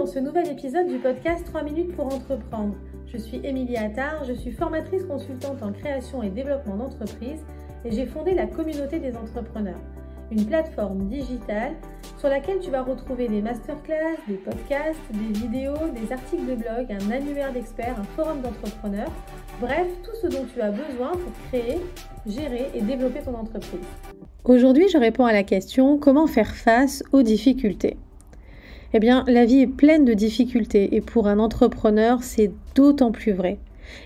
dans ce nouvel épisode du podcast 3 minutes pour entreprendre. Je suis Émilie Attard, je suis formatrice consultante en création et développement d'entreprise et j'ai fondé la communauté des entrepreneurs, une plateforme digitale sur laquelle tu vas retrouver des masterclass, des podcasts, des vidéos, des articles de blog, un annuaire d'experts, un forum d'entrepreneurs, bref, tout ce dont tu as besoin pour créer, gérer et développer ton entreprise. Aujourd'hui, je réponds à la question « Comment faire face aux difficultés ?» Eh bien, la vie est pleine de difficultés et pour un entrepreneur, c'est d'autant plus vrai.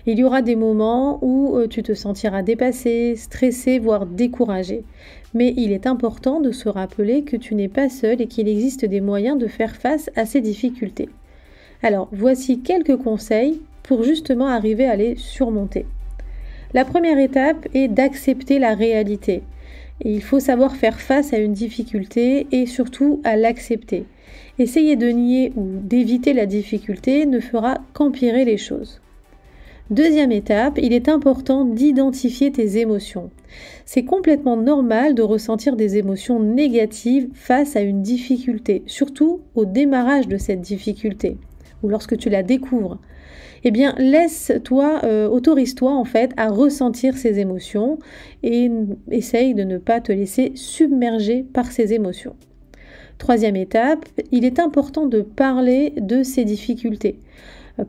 Il y aura des moments où tu te sentiras dépassé, stressé, voire découragé. Mais il est important de se rappeler que tu n'es pas seul et qu'il existe des moyens de faire face à ces difficultés. Alors, voici quelques conseils pour justement arriver à les surmonter. La première étape est d'accepter la réalité. Et il faut savoir faire face à une difficulté et surtout à l'accepter. Essayer de nier ou d'éviter la difficulté ne fera qu'empirer les choses. Deuxième étape, il est important d'identifier tes émotions. C'est complètement normal de ressentir des émotions négatives face à une difficulté, surtout au démarrage de cette difficulté ou lorsque tu la découvres. Eh bien, autorise-toi en fait à ressentir ces émotions et essaye de ne pas te laisser submerger par ces émotions. Troisième étape, il est important de parler de ces difficultés.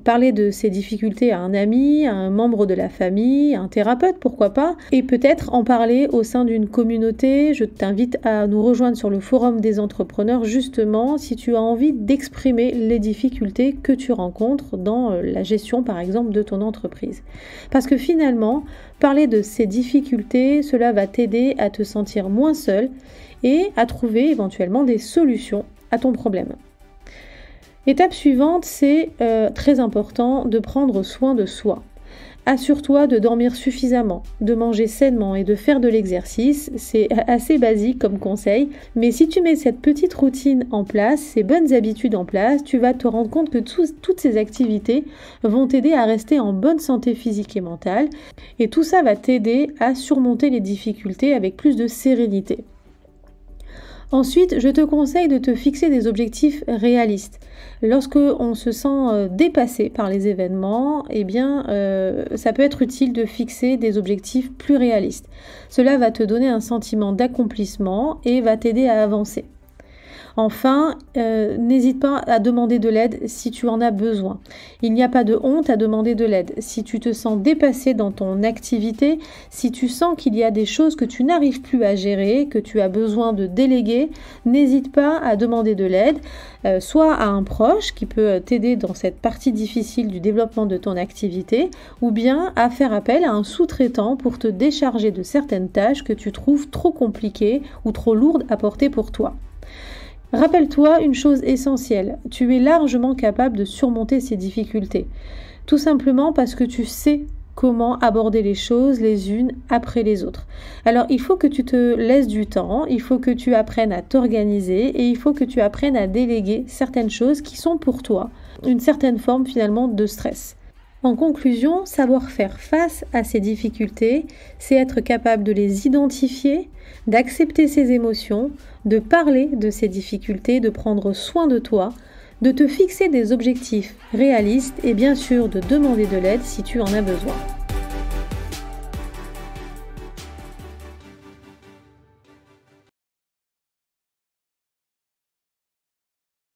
Parler de ces difficultés à un ami, à un membre de la famille, à un thérapeute, pourquoi pas, et peut-être en parler au sein d'une communauté. Je t'invite à nous rejoindre sur le forum des entrepreneurs, justement, si tu as envie d'exprimer les difficultés que tu rencontres dans la gestion, par exemple, de ton entreprise. Parce que finalement, parler de ces difficultés, cela va t'aider à te sentir moins seul et à trouver éventuellement des solutions à ton problème. Étape suivante, c'est très important de prendre soin de soi. Assure-toi de dormir suffisamment, de manger sainement et de faire de l'exercice. C'est assez basique comme conseil, mais si tu mets cette petite routine en place, ces bonnes habitudes en place, tu vas te rendre compte que toutes ces activités vont t'aider à rester en bonne santé physique et mentale. Et tout ça va t'aider à surmonter les difficultés avec plus de sérénité. Ensuite, je te conseille de te fixer des objectifs réalistes. Lorsque on se sent dépassé par les événements, eh bien, ça peut être utile de fixer des objectifs plus réalistes. Cela va te donner un sentiment d'accomplissement et va t'aider à avancer. Enfin, n'hésite pas à demander de l'aide si tu en as besoin. Il n'y a pas de honte à demander de l'aide. Si tu te sens dépassé dans ton activité, si tu sens qu'il y a des choses que tu n'arrives plus à gérer, que tu as besoin de déléguer, n'hésite pas à demander de l'aide, soit à un proche qui peut t'aider dans cette partie difficile du développement de ton activité, ou bien à faire appel à un sous-traitant pour te décharger de certaines tâches que tu trouves trop compliquées ou trop lourdes à porter pour toi. Rappelle-toi une chose essentielle, tu es largement capable de surmonter ces difficultés, tout simplement parce que tu sais comment aborder les choses les unes après les autres. Alors il faut que tu te laisses du temps, il faut que tu apprennes à t'organiser et il faut que tu apprennes à déléguer certaines choses qui sont pour toi une certaine forme finalement de stress. En conclusion, savoir faire face à ces difficultés, c'est être capable de les identifier, d'accepter ses émotions, de parler de ces difficultés, de prendre soin de toi, de te fixer des objectifs réalistes et bien sûr de demander de l'aide si tu en as besoin.